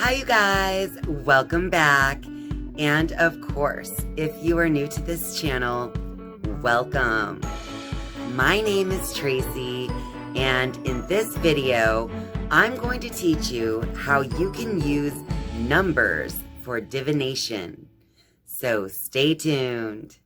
Hi, you guys. Welcome back. And of course, if you are new to this channel, welcome. My name is Tracey, and in this video, I'm going to teach you how you can use numbers for divination. So stay tuned.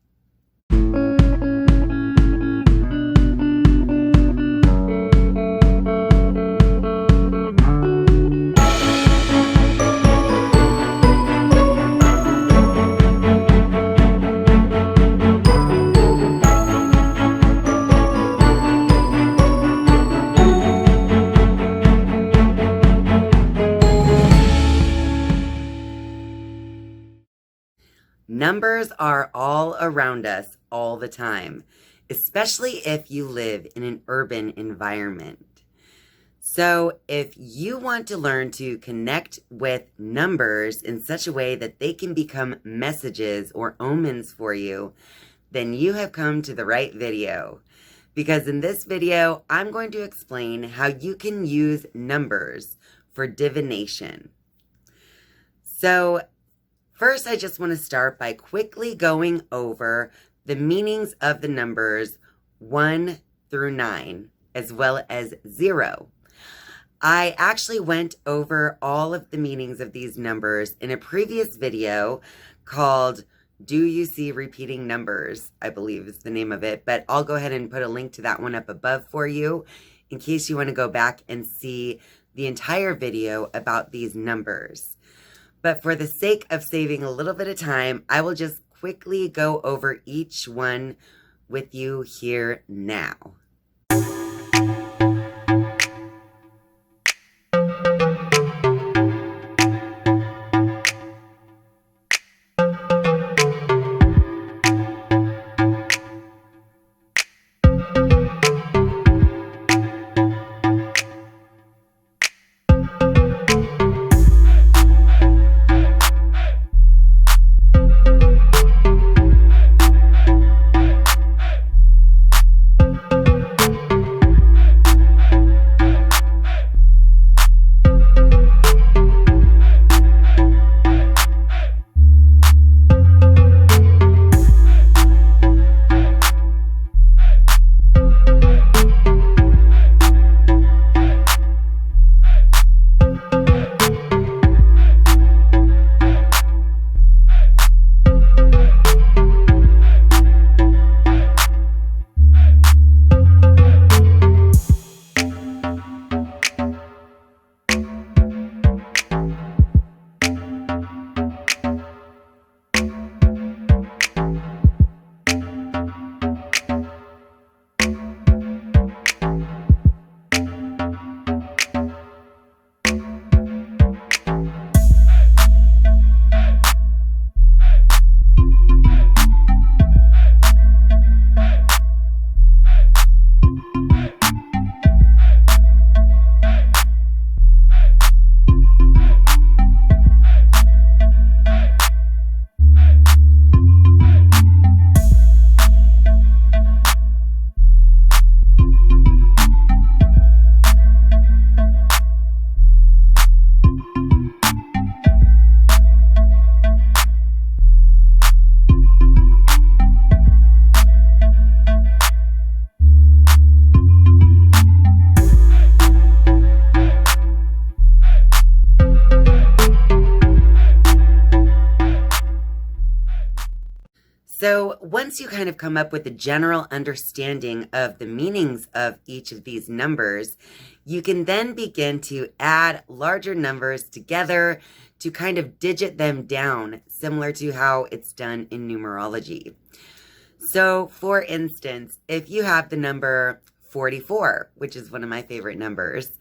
Numbers are all around us all the time, especially if you live in an urban environment. So if you want to learn to connect with numbers in such a way that they can become messages or omens for you, then you have come to the right video. Because in this video, I'm going to explain how you can use numbers for divination. So first, I just want to start by quickly going over the meanings of the numbers 1 through 9, as well as 0. I actually went over all of the meanings of these numbers in a previous video called Do You See Repeating Numbers? I believe is the name of it, but I'll go ahead and put a link to that one up above for you in case you want to go back and see the entire video about these numbers. But for the sake of saving a little bit of time, I will just quickly go over each one with you here now. So once you kind of come up with a general understanding of the meanings of each of these numbers, you can then begin to add larger numbers together to kind of digit them down, similar to how it's done in numerology. So for instance, if you have the number 44, which is one of my favorite numbers,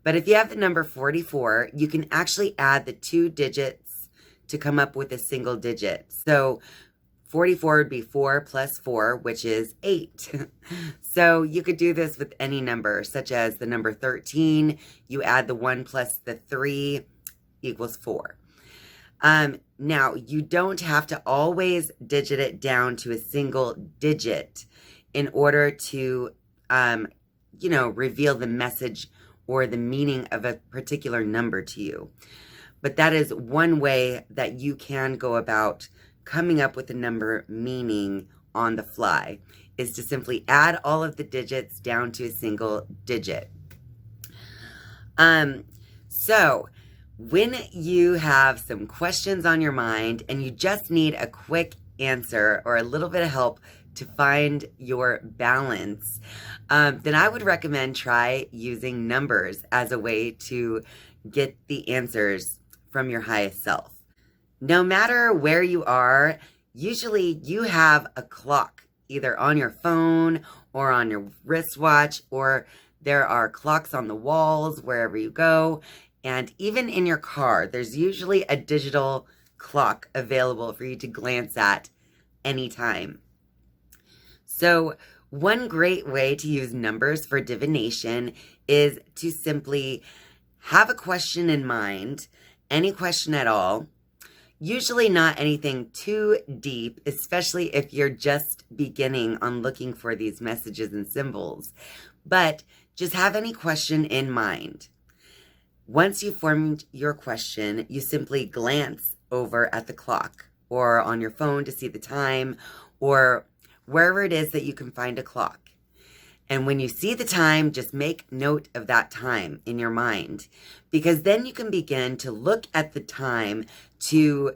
but if you have the number 44, you can actually add the 2 digits to come up with a single digit. So 44 would be 4 plus 4, which is 8. So you could do this with any number, such as the number 13. You add the 1 plus the 3 equals 4. Now, you don't have to always digit it down to a single digit in order to, reveal the message or the meaning of a particular number to you. but that is one way that you can go about coming up with a number meaning on the fly, is to simply add all of the digits down to a single digit. So when you have some questions on your mind and you just need a quick answer or a little bit of help to find your balance, then I would recommend try using numbers as a way to get the answers from your highest self. No matter where you are, usually you have a clock either on your phone or on your wristwatch, or there are clocks on the walls wherever you go. And even in your car, there's usually a digital clock available for you to glance at anytime. So one great way to use numbers for divination is to simply have a question in mind, any question at all. Usually not anything too deep, especially if you're just beginning on looking for these messages and symbols. But just have any question in mind. Once you've formed your question, you simply glance over at the clock or on your phone to see the time or wherever it is that you can find a clock. And when you see the time, just make note of that time in your mind, because then you can begin to look at the time to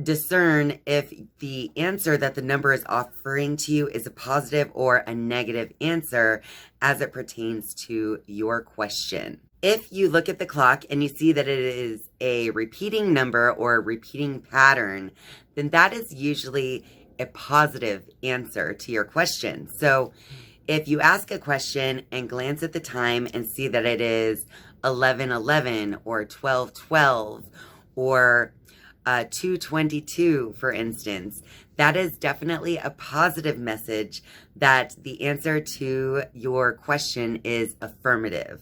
discern if the answer that the number is offering to you is a positive or a negative answer as it pertains to your question. If you look at the clock and you see that it is a repeating number or a repeating pattern, then that is usually a positive answer to your question. So if you ask a question and glance at the time and see that it is 11:11 or 12:12 or 2:22, for instance, that is definitely a positive message that the answer to your question is affirmative.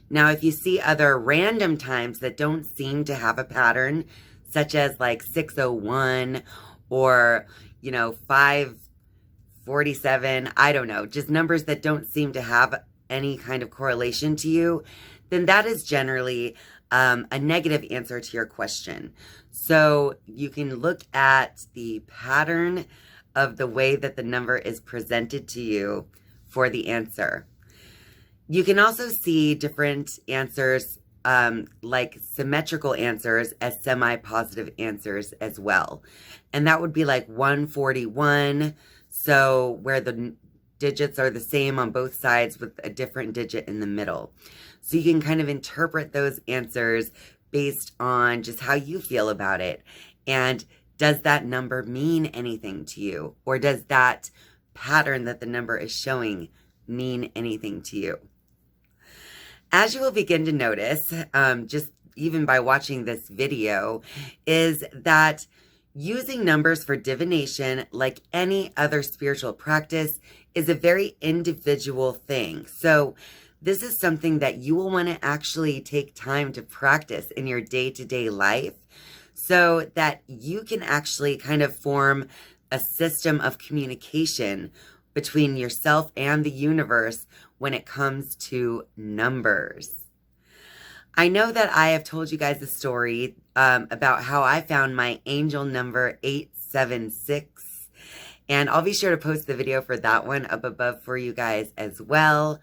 Now, if you see other random times that don't seem to have a pattern, such as like 6:01 or, 5:47, I don't know, just numbers that don't seem to have any kind of correlation to you, then that is generally a negative answer to your question. So you can look at the pattern of the way that the number is presented to you for the answer. You can also see different answers, like symmetrical answers, as semi-positive answers as well. And that would be like 141. So where the digits are the same on both sides with a different digit in the middle. So you can kind of interpret those answers based on just how you feel about it. And does that number mean anything to you? Or does that pattern that the number is showing mean anything to you? As you will begin to notice, just even by watching this video, is that using numbers for divination, like any other spiritual practice, is a very individual thing. So this is something that you will want to actually take time to practice in your day-to-day life so that you can actually kind of form a system of communication between yourself and the universe when it comes to numbers. I know that I have told you guys a story about how I found my angel number 876, and I'll be sure to post the video for that one up above for you guys as well.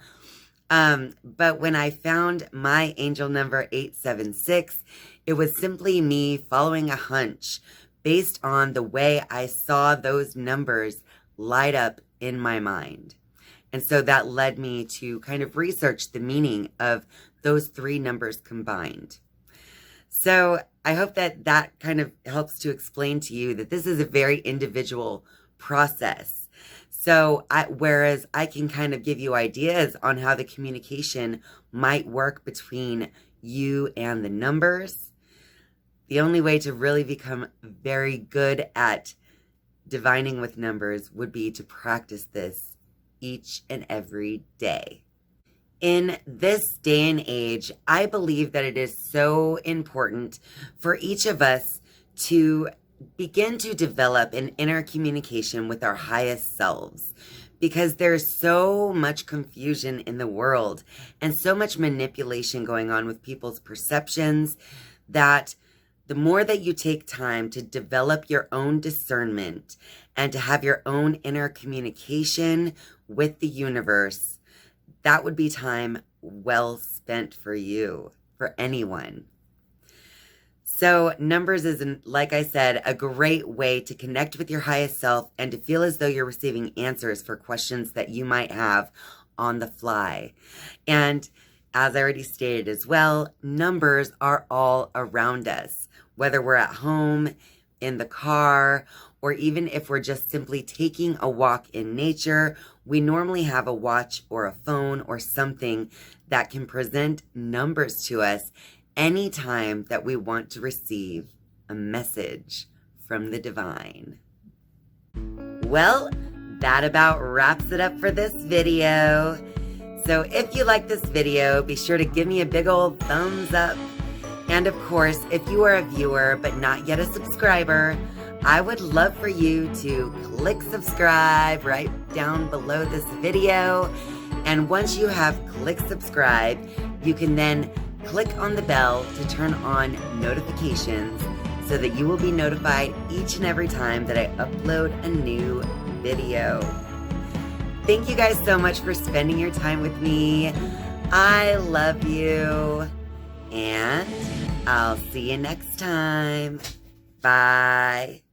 But when I found my angel number 876, it was simply me following a hunch based on the way I saw those numbers light up in my mind. And so that led me to kind of research the meaning of those three numbers combined. So I hope that that kind of helps to explain to you that this is a very individual process. So whereas I can kind of give you ideas on how the communication might work between you and the numbers, the only way to really become very good at divining with numbers would be to practice this each and every day. In this day and age, I believe that it is so important for each of us to begin to develop an inner communication with our highest selves, because there's so much confusion in the world and so much manipulation going on with people's perceptions that the more that you take time to develop your own discernment and to have your own inner communication with the universe, that would be time well spent for you, for anyone. So numbers is, like I said, a great way to connect with your highest self and to feel as though you're receiving answers for questions that you might have on the fly. And as I already stated as well, numbers are all around us, whether we're at home, in the car, or even if we're just simply taking a walk in nature. We normally have a watch or a phone or something that can present numbers to us anytime that we want to receive a message from the divine. Well, that about wraps it up for this video. So if you like this video, be sure to give me a big old thumbs up. And of course, if you are a viewer but not yet a subscriber, I would love for you to click subscribe right down below this video. And once you have clicked subscribe, you can then click on the bell to turn on notifications so that you will be notified each and every time that I upload a new video. Thank you guys so much for spending your time with me. I love you. And I'll see you next time. Bye.